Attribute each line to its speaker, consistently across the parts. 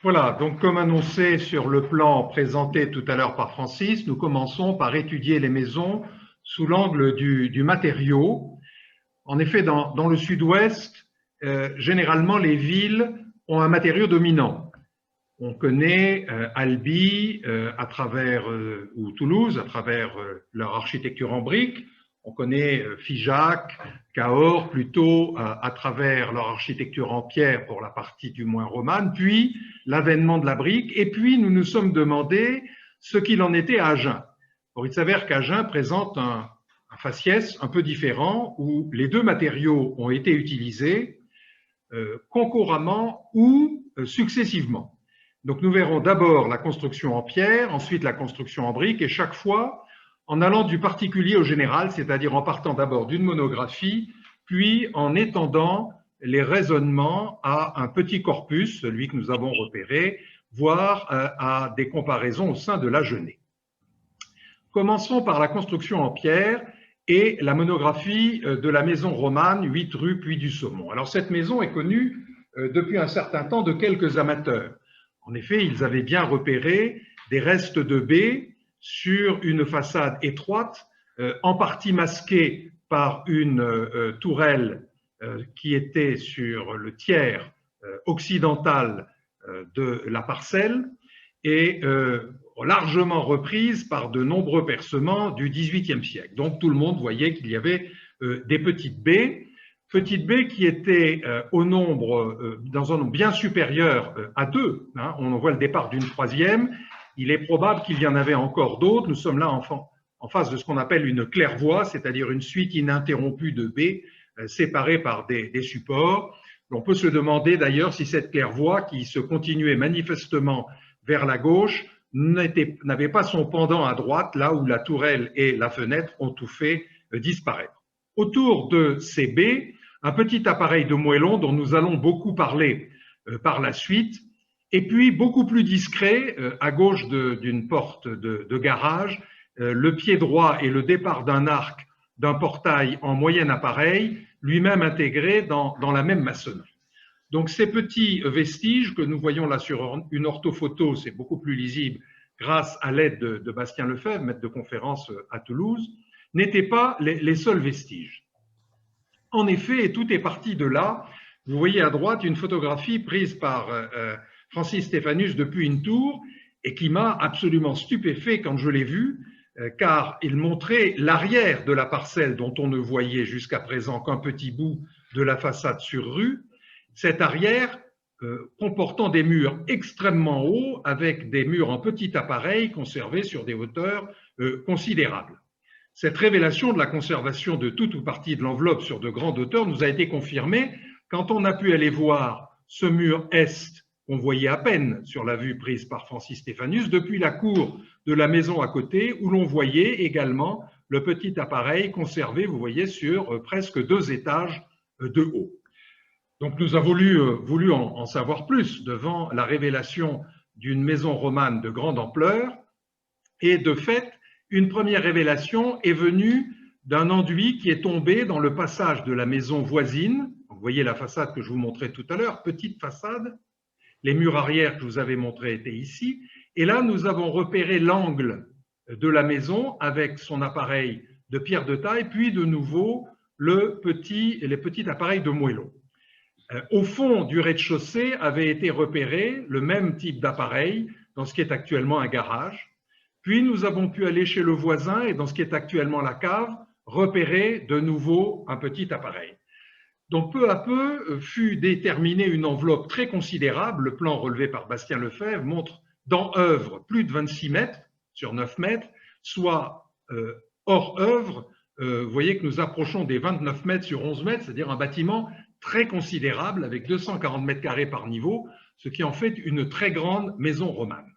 Speaker 1: Voilà, donc comme annoncé sur le plan présenté tout à l'heure par Francis, nous commençons par étudier les maisons sous l'angle du matériau. En effet, dans le sud-ouest, généralement les villes ont un matériau dominant. On connaît Albi à travers, ou Toulouse à travers leur architecture en briques. On connaît Figeac, Cahors plutôt à travers leur architecture en pierre pour la partie du moins romane, puis l'avènement de la brique. Et puis nous nous sommes demandé ce qu'il en était à Agen. Or, il s'avère qu'Agen présente un faciès un peu différent où les deux matériaux ont été utilisés concurremment ou successivement. Donc nous verrons d'abord la construction en pierre, ensuite la construction en brique, et chaque fois en allant du particulier au général, c'est-à-dire en partant d'abord d'une monographie, puis en étendant les raisonnements à un petit corpus, celui que nous avons repéré, voire à des comparaisons au sein de la Genée. Commençons par la construction en pierre et la monographie de la maison romane 8 rue Puy du Saumon. Alors cette maison est connue depuis un certain temps de quelques amateurs. En effet, ils avaient bien repéré des restes de baies sur une façade étroite, en partie masquée par une tourelle qui était sur le tiers occidental de la parcelle et largement reprise par de nombreux percements du XVIIIe siècle. Donc tout le monde voyait qu'il y avait des petites baies qui étaient au nombre, dans un nombre bien supérieur à 2. Hein. On voit le départ d'une troisième. Il est probable qu'il y en avait encore d'autres. Nous sommes là en face de ce qu'on appelle une claire-voie, c'est-à-dire une suite ininterrompue de baies séparées par des supports. On peut se demander d'ailleurs si cette claire-voie, qui se continuait manifestement vers la gauche, n'avait pas son pendant à droite, là où la tourelle et la fenêtre ont tout fait disparaître. Autour de ces baies, un petit appareil de moellon dont nous allons beaucoup parler par la suite, et puis beaucoup plus discret, à gauche d'une porte de garage, le pied droit et le départ d'un arc d'un portail en moyen appareil, lui-même intégré dans la même maçonnerie. Donc ces petits vestiges que nous voyons là sur une orthophoto, c'est beaucoup plus lisible grâce à l'aide de Bastien Lefebvre, maître de conférence à Toulouse, n'étaient pas les seuls vestiges. En effet, et tout est parti de là. Vous voyez à droite une photographie prise par Francis Stéphanus depuis une tour et qui m'a absolument stupéfait quand je l'ai vue, car il montrait l'arrière de la parcelle dont on ne voyait jusqu'à présent qu'un petit bout de la façade sur rue. Cet arrière comportant des murs extrêmement hauts avec des murs en petit appareil conservés sur des hauteurs considérables. Cette révélation de la conservation de toute ou partie de l'enveloppe sur de grandes hauteurs nous a été confirmée quand on a pu aller voir ce mur est qu'on voyait à peine sur la vue prise par Francis Stéphanus depuis la cour de la maison à côté où l'on voyait également le petit appareil conservé, vous voyez, sur presque 2 étages de haut. Donc nous avons voulu en savoir plus devant la révélation d'une maison romane de grande ampleur et de fait, une première révélation est venue d'un enduit qui est tombé dans le passage de la maison voisine. Vous voyez la façade que je vous montrais tout à l'heure, petite façade. Les murs arrière que je vous avais montrés étaient ici. Et là, nous avons repéré l'angle de la maison avec son appareil de pierre de taille, puis de nouveau les petits appareils de moellon. Au fond du rez-de-chaussée avait été repéré le même type d'appareil dans ce qui est actuellement un garage. Puis nous avons pu aller chez le voisin et dans ce qui est actuellement la cave, repérer de nouveau un petit appareil. Donc peu à peu fut déterminée une enveloppe très considérable. Le plan relevé par Bastien Lefebvre montre dans œuvre plus de 26 mètres sur 9 mètres, soit hors œuvre, vous voyez que nous approchons des 29 mètres sur 11 mètres, c'est-à-dire un bâtiment très considérable avec 240 mètres carrés par niveau, ce qui en fait une très grande maison romane.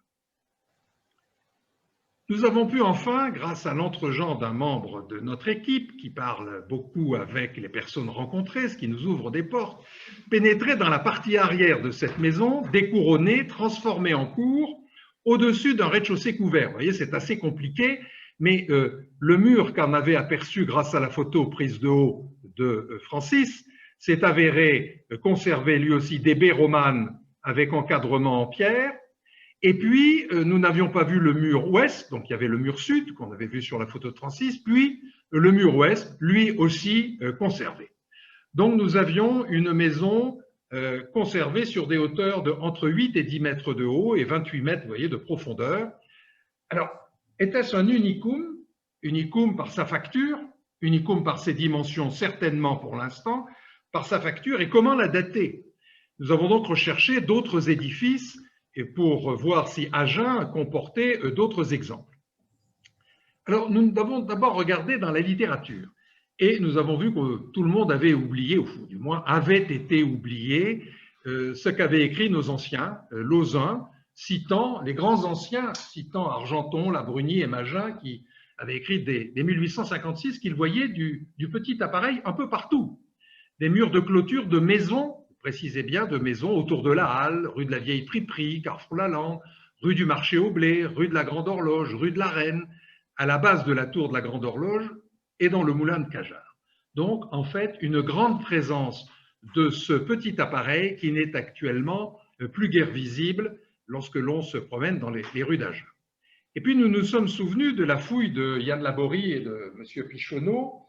Speaker 1: Nous avons pu enfin, grâce à l'entregent d'un membre de notre équipe qui parle beaucoup avec les personnes rencontrées, ce qui nous ouvre des portes, pénétrer dans la partie arrière de cette maison, découronnée, transformée en cour, au-dessus d'un rez-de-chaussée couvert. Vous voyez, c'est assez compliqué, mais le mur qu'on avait aperçu grâce à la photo prise de haut de Francis s'est avéré conserver lui aussi des baies romanes avec encadrement en pierre. Et puis, nous n'avions pas vu le mur ouest, donc il y avait le mur sud qu'on avait vu sur la photo de Francis, puis le mur ouest, lui aussi conservé. Donc, nous avions une maison conservée sur des hauteurs de entre 8 et 10 mètres de haut et 28 mètres, vous voyez, de profondeur. Alors, était-ce un unicum? Unicum par sa facture, unicum par ses dimensions, certainement pour l'instant, par sa facture, et comment la dater? Nous avons donc recherché d'autres édifices et pour voir si Agen comportait d'autres exemples. Alors, nous avons d'abord regardé dans la littérature et nous avons vu que tout le monde avait oublié, ou du moins avait été oublié, ce qu'avaient écrit nos anciens, Lauzun, citant les grands anciens, citant Argenton, Labruni et Magin, qui avaient écrit dès 1856 qu'ils voyaient du petit appareil un peu partout. Des murs de clôture de maisons, précisez bien, de maisons autour de la Halle, rue de la Vieille Friperie, Carrefour Lalande, rue du Marché au Blé, rue de la Grande Horloge, rue de la Reine, à la base de la tour de la Grande Horloge et dans le moulin de Cajarc. Donc, en fait, une grande présence de ce petit appareil qui n'est actuellement plus guère visible lorsque l'on se promène dans les rues d'Agen. Et puis, nous nous sommes souvenus de la fouille de Yann Laborie et de M. Pichonneau,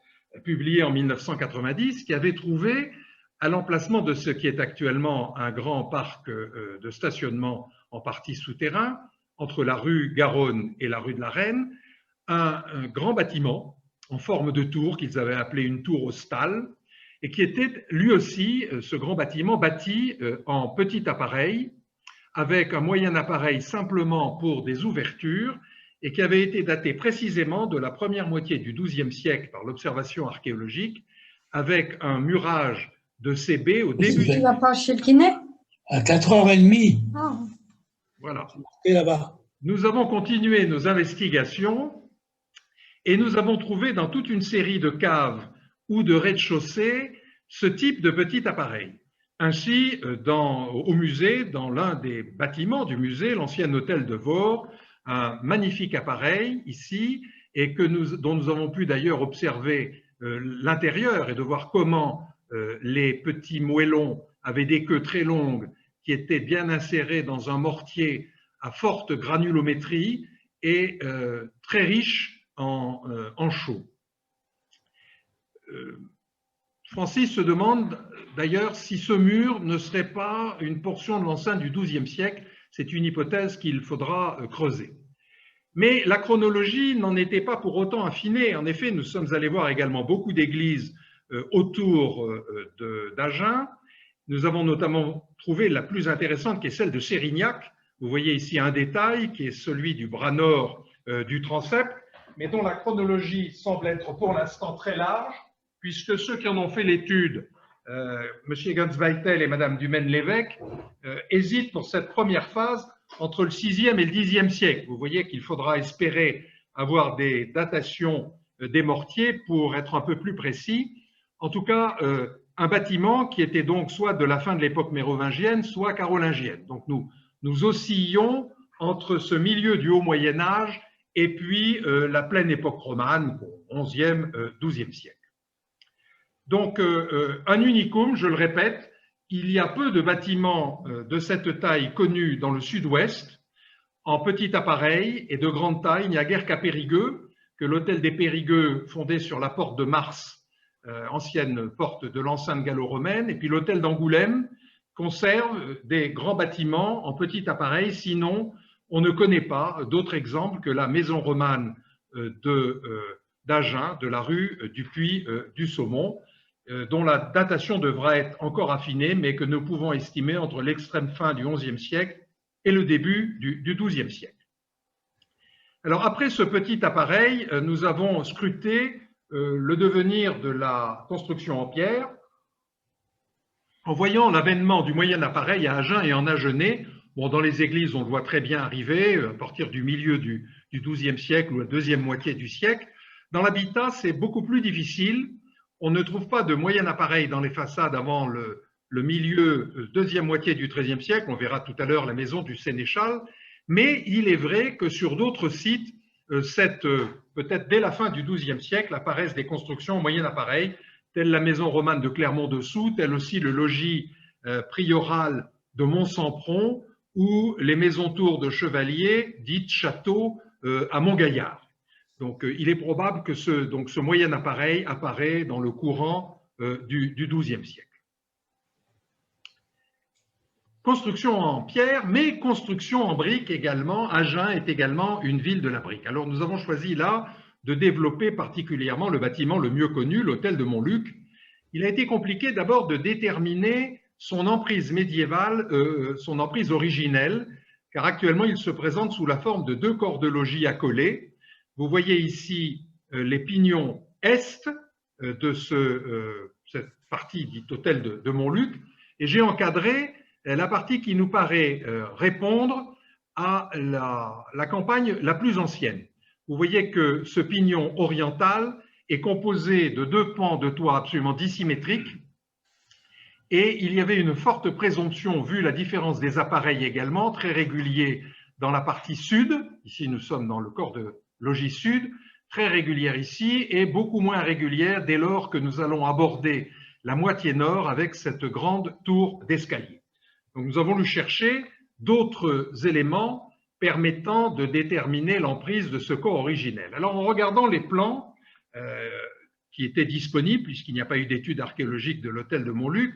Speaker 1: publiée en 1990, qui avait trouvé à l'emplacement de ce qui est actuellement un grand parc de stationnement en partie souterrain, entre la rue Garonne et la rue de la Reine, un grand bâtiment en forme de tour qu'ils avaient appelé une tour austale, et qui était lui aussi, ce grand bâtiment, bâti en petit appareil, avec un moyen appareil simplement pour des ouvertures, et qui avait été daté précisément de la première moitié du XIIe siècle par l'observation archéologique, avec un murage de CB au début.
Speaker 2: Tu vas pas chez le kiné?
Speaker 3: À 4h30.
Speaker 2: Ah.
Speaker 1: Voilà.
Speaker 3: Et là-bas.
Speaker 1: Nous avons continué nos investigations et nous avons trouvé dans toute une série de caves ou de rez-de-chaussée ce type de petit appareil. Ainsi, au musée, dans l'un des bâtiments du musée, l'ancien hôtel de Vore, un magnifique appareil ici, et dont nous avons pu d'ailleurs observer l'intérieur et de voir comment les petits moellons avaient des queues très longues qui étaient bien insérées dans un mortier à forte granulométrie et très riche en chaux. Francis se demande d'ailleurs si ce mur ne serait pas une portion de l'enceinte du XIIe siècle. C'est une hypothèse qu'il faudra creuser. Mais la chronologie n'en était pas pour autant affinée. En effet, nous sommes allés voir également beaucoup d'églises autour d'Agen. Nous avons notamment trouvé la plus intéressante qui est celle de Sérignac. Vous voyez ici un détail qui est celui du bras nord du transept, mais dont la chronologie semble être pour l'instant très large, puisque ceux qui en ont fait l'étude, M. Gansweitel et Mme Dumaine-Lévesque, hésitent pour cette première phase entre le 6e et le 10e siècle. Vous voyez qu'il faudra espérer avoir des datations des mortiers pour être un peu plus précis. En tout cas, un bâtiment qui était donc soit de la fin de l'époque mérovingienne, soit carolingienne. Donc nous oscillons entre ce milieu du haut Moyen-Âge et puis la pleine époque romane, 11e, 12e siècle. Donc, un unicum, je le répète, il y a peu de bâtiments de cette taille connus dans le sud-ouest, en petit appareil et de grande taille. Il n'y a guère qu'à Périgueux, que l'hôtel des Périgueux, fondé sur la porte de Mars, ancienne porte de l'enceinte gallo-romaine, et puis l'hôtel d'Angoulême, conserve des grands bâtiments en petit appareil. Sinon, on ne connaît pas d'autres exemples que la maison romane d'Agen, de la rue du Puy du Saumon, dont la datation devra être encore affinée, mais que nous pouvons estimer entre l'extrême fin du XIe siècle et le début du XIIe siècle. Alors, après ce petit appareil, nous avons scruté le devenir de la construction en pierre en voyant l'avènement du moyen appareil à Agen et en Agenais. Bon, dans les églises, on le voit très bien arriver à partir du milieu du XIIe siècle ou la deuxième moitié du siècle. Dans l'habitat, c'est beaucoup plus difficile. On ne trouve pas de moyen appareil dans les façades avant le milieu, deuxième moitié du XIIIe siècle. On verra tout à l'heure la maison du Sénéchal. Mais il est vrai que sur d'autres sites, peut-être dès la fin du XIIe siècle, apparaissent des constructions en moyen appareil, telle la maison romane de Clermont-Dessous, telle aussi le logis prioral de Mont-Sampron ou les maisons-tours de Chevalier, dites châteaux, à Montgaillard. Donc, il est probable que ce moyen appareil apparaît dans le courant du XIIe siècle. Construction en pierre, mais construction en brique également. Agen est également une ville de la brique. Alors, nous avons choisi là de développer particulièrement le bâtiment le mieux connu, l'hôtel de Montluc. Il a été compliqué d'abord de déterminer son emprise médiévale, son emprise originelle, car actuellement il se présente sous la forme de 2 corps de logis accolés. Vous voyez ici les pignons est de cette partie dite hôtel de Montluc, et j'ai encadré la partie qui nous paraît répondre à la campagne la plus ancienne. Vous voyez que ce pignon oriental est composé de 2 pans de toit absolument dissymétriques, et il y avait une forte présomption, vu la différence des appareils également, très régulier dans la partie sud. Ici, nous sommes dans le corps de logis sud, très régulière ici, et beaucoup moins régulière dès lors que nous allons aborder la moitié nord avec cette grande tour d'escalier. Donc, nous avons voulu chercher d'autres éléments permettant de déterminer l'emprise de ce corps originel. Alors, en regardant les plans qui étaient disponibles, puisqu'il n'y a pas eu d'étude archéologique de l'hôtel de Montluc,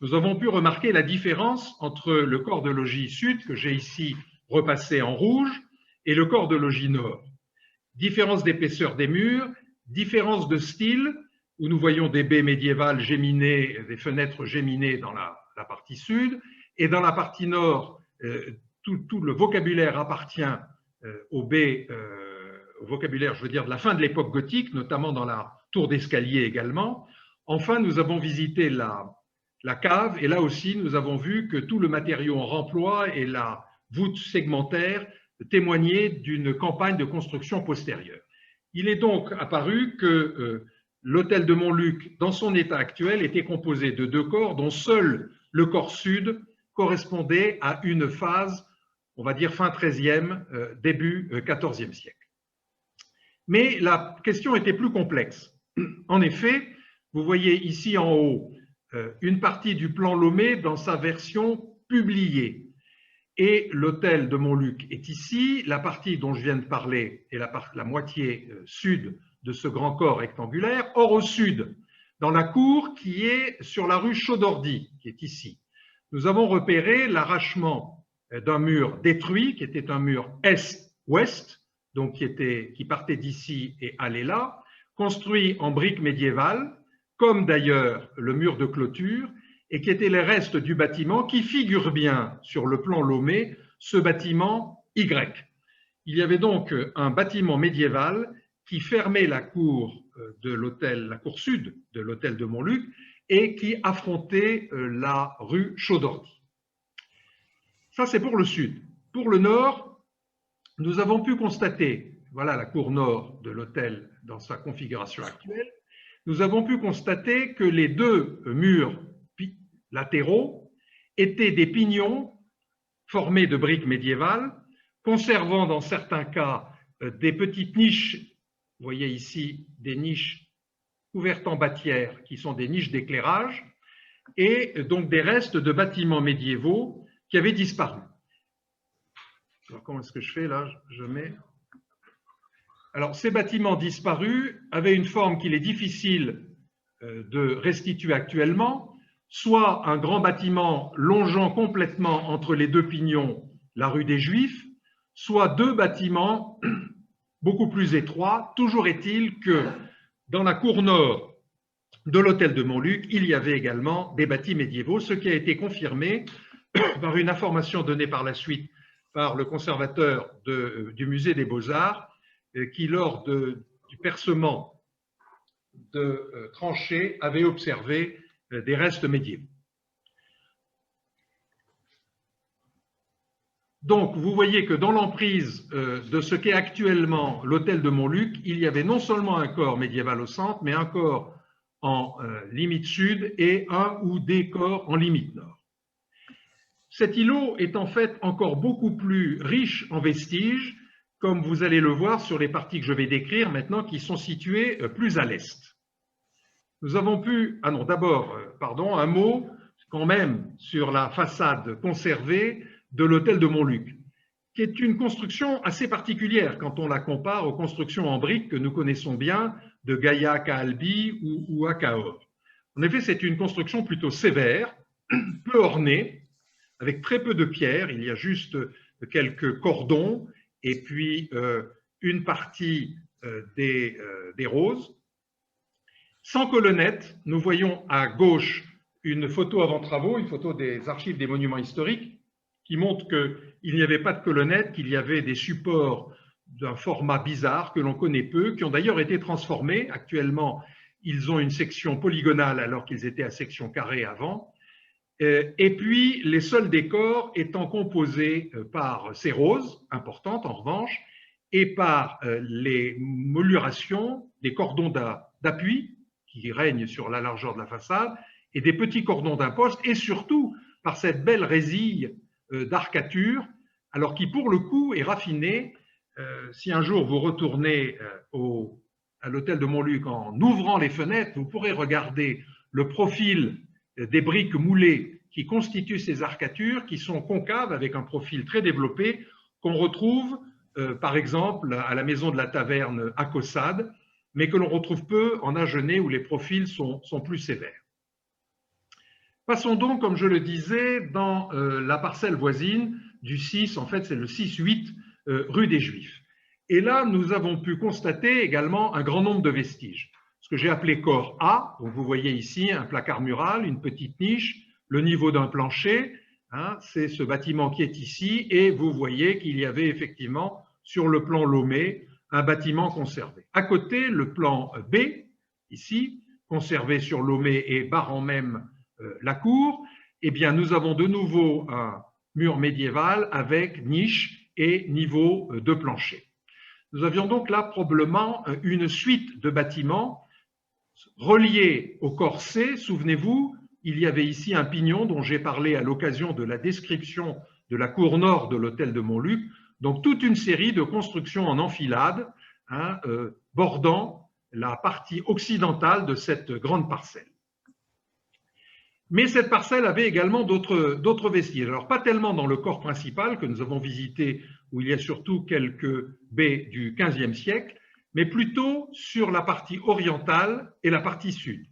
Speaker 1: nous avons pu remarquer la différence entre le corps de logis sud, que j'ai ici repassé en rouge, et le corps de logis nord. Différence d'épaisseur des murs, différence de style, où nous voyons des baies médiévales géminées, des fenêtres géminées dans la partie sud, et dans la partie nord, tout le vocabulaire appartient aux baies, au vocabulaire, je veux dire, de la fin de l'époque gothique, notamment dans la tour d'escalier également. Enfin, nous avons visité la cave, et là aussi, nous avons vu que tout le matériau en remploi et la voûte segmentaire témoignaient d'une campagne de construction postérieure. Il est donc apparu que l'hôtel de Montluc, dans son état actuel, était composé de 2 corps, dont seul le corps sud correspondait à une phase, on va dire fin XIIIe, début XIVe siècle. Mais la question était plus complexe. En effet, vous voyez ici en haut une partie du plan Lomé dans sa version publiée. Et l'hôtel de Montluc est ici. La partie dont je viens de parler est la moitié sud de ce grand corps rectangulaire. Or, au sud, dans la cour qui est sur la rue Chaudordy, qui est ici, nous avons repéré l'arrachement d'un mur détruit, qui était un mur est-ouest, donc qui partait d'ici et allait là, construit en briques médiévales, comme d'ailleurs le mur de clôture, et qui étaient les restes du bâtiment qui figure bien sur le plan Lomé, ce bâtiment Y. Il y avait donc un bâtiment médiéval qui fermait la cour de l'hôtel, la cour sud de l'hôtel de Montluc, et qui affrontait la rue Chaudordy. Ça, c'est pour le sud. Pour le nord, nous avons pu constater, voilà la cour nord de l'hôtel dans sa configuration actuelle, nous avons pu constater que les 2 murs latéraux étaient des pignons formés de briques médiévales, conservant dans certains cas des petites niches, vous voyez ici des niches couvertes en bâtière qui sont des niches d'éclairage, et donc des restes de bâtiments médiévaux qui avaient disparu. Alors comment est-ce que je fais là? Je mets... Alors ces bâtiments disparus avaient une forme qu'il est difficile de restituer actuellement, soit un grand bâtiment longeant complètement entre les 2 pignons la rue des Juifs, soit 2 bâtiments beaucoup plus étroits. Toujours est-il que dans la cour nord de l'hôtel de Montluc, il y avait également des bâtis médiévaux, ce qui a été confirmé par une information donnée par la suite par le conservateur du musée des Beaux-Arts, qui lors du percement de tranchées avait observé des restes médiévaux. Donc, vous voyez que dans l'emprise de ce qu'est actuellement l'hôtel de Montluc, il y avait non seulement un corps médiéval au centre, mais un corps en limite sud et un ou des corps en limite nord. Cet îlot est en fait encore beaucoup plus riche en vestiges, comme vous allez le voir sur les parties que je vais décrire maintenant, qui sont situées plus à l'est. Nous avons pu, d'abord, un mot quand même sur la façade conservée de l'hôtel de Montluc, qui est une construction assez particulière quand on la compare aux constructions en briques que nous connaissons bien de Gaillac à Albi ou à Cahors. En effet, c'est une construction plutôt sévère, peu ornée, avec très peu de pierres. Il y a juste quelques cordons et puis une partie des roses. Sans colonnettes, nous voyons à gauche une photo avant travaux, une photo des archives des monuments historiques qui montre qu'il n'y avait pas de colonnettes, qu'il y avait des supports d'un format bizarre que l'on connaît peu, qui ont d'ailleurs été transformés. Actuellement, ils ont une section polygonale alors qu'ils étaient à section carrée avant. Et puis, les seuls décors étant composés par ces roses, importantes en revanche, et par les moulurations, des cordons d'appui qui règnent sur la largeur de la façade, et des petits cordons d'imposte, et surtout par cette belle résille d'arcature, alors qui pour le coup est raffinée. Si un jour vous retournez à l'hôtel de Montluc en ouvrant les fenêtres, vous pourrez regarder le profil des briques moulées qui constituent ces arcatures, qui sont concaves avec un profil très développé, qu'on retrouve par exemple à la maison de la Taverne à Caussade, mais que l'on retrouve peu en Agenais où les profils sont plus sévères. Passons donc, comme je le disais, dans la parcelle voisine du 6, en fait c'est le 6-8 rue des Juifs. Et là, nous avons pu constater également un grand nombre de vestiges. Ce que j'ai appelé corps A, donc vous voyez ici un placard mural, une petite niche, le niveau d'un plancher, hein, c'est ce bâtiment qui est ici, et vous voyez qu'il y avait effectivement sur le plan Lomé un bâtiment conservé. À côté, le plan B, ici, conservé sur Lomé et barrant même la cour, eh bien, nous avons de nouveau un mur médiéval avec niche et niveau de plancher. Nous avions donc là probablement une suite de bâtiments reliés au corps C. Souvenez-vous, il y avait ici un pignon dont j'ai parlé à l'occasion de la description de la cour nord de l'hôtel de Montluc. Donc toute une série de constructions en enfilade, hein, bordant la partie occidentale de cette grande parcelle. Mais cette parcelle avait également d'autres vestiges. Alors, pas tellement dans le corps principal que nous avons visité, où il y a surtout quelques baies du XVe siècle, mais plutôt sur la partie orientale et la partie sud.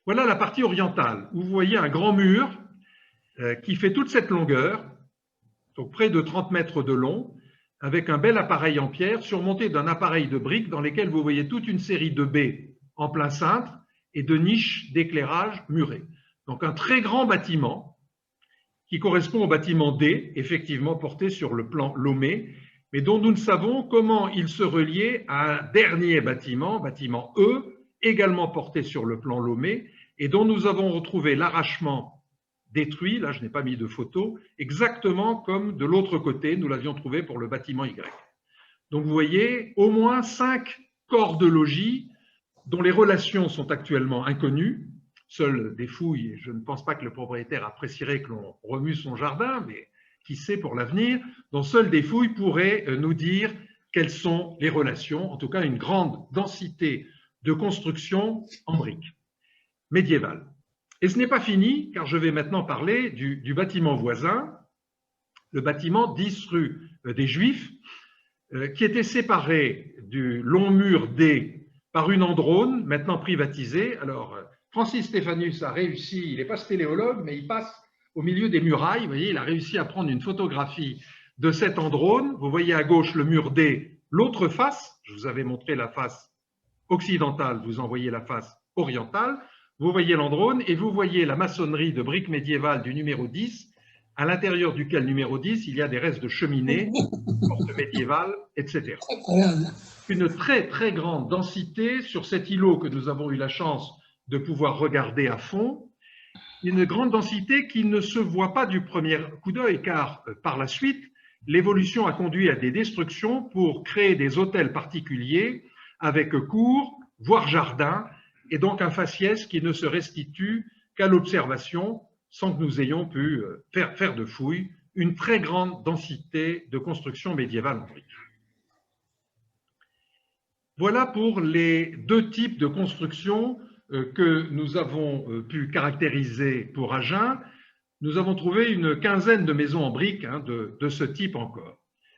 Speaker 1: Voilà la partie orientale, où vous voyez un grand mur qui fait toute cette longueur, donc près de 30 mètres de long, avec un bel appareil en pierre surmonté d'un appareil de briques dans lesquels vous voyez toute une série de baies en plein cintre et de niches d'éclairage murées. Donc un très grand bâtiment qui correspond au bâtiment D, effectivement porté sur le plan Lomé, mais dont nous ne savons comment il se reliait à un dernier bâtiment, bâtiment E, également porté sur le plan Lomé, et dont nous avons retrouvé l'arrachement détruit, là je n'ai pas mis de photo, exactement comme de l'autre côté, nous l'avions trouvé pour le bâtiment Y. Donc vous voyez, au moins 5 corps de logis dont les relations sont actuellement inconnues. Seules des fouilles, et je ne pense pas que le propriétaire apprécierait que l'on remue son jardin, mais qui sait pour l'avenir, dont seules des fouilles pourraient nous dire quelles sont les relations, en tout cas une grande densité de construction en briques médiévales. Et ce n'est pas fini, car je vais maintenant parler du bâtiment voisin, le bâtiment 10 rue des Juifs, qui était séparé du long mur D par une androne, maintenant privatisée. Alors, Francis Stéphanus a réussi, il n'est pas spéléologue, mais il passe au milieu des murailles. Vous voyez, il a réussi à prendre une photographie de cette androne. Vous voyez à gauche le mur D, l'autre face. Je vous avais montré la face occidentale, vous en voyez la face orientale. Vous voyez l'androne et vous voyez la maçonnerie de briques médiévales du numéro 10, à l'intérieur duquel numéro 10, il y a des restes de cheminées, portes médiévales, etc. Une très très grande densité sur cet îlot que nous avons eu la chance de pouvoir regarder à fond, une grande densité qui ne se voit pas du premier coup d'œil, car par la suite, l'évolution a conduit à des destructions pour créer des hôtels particuliers avec cour, voire jardin, et donc un faciès qui ne se restitue qu'à l'observation sans que nous ayons pu faire de fouilles, une très grande densité de construction médiévale en briques. Voilà pour les deux types de construction que nous avons pu caractériser pour Agen, nous avons trouvé une quinzaine de maisons en briques de ce type encore.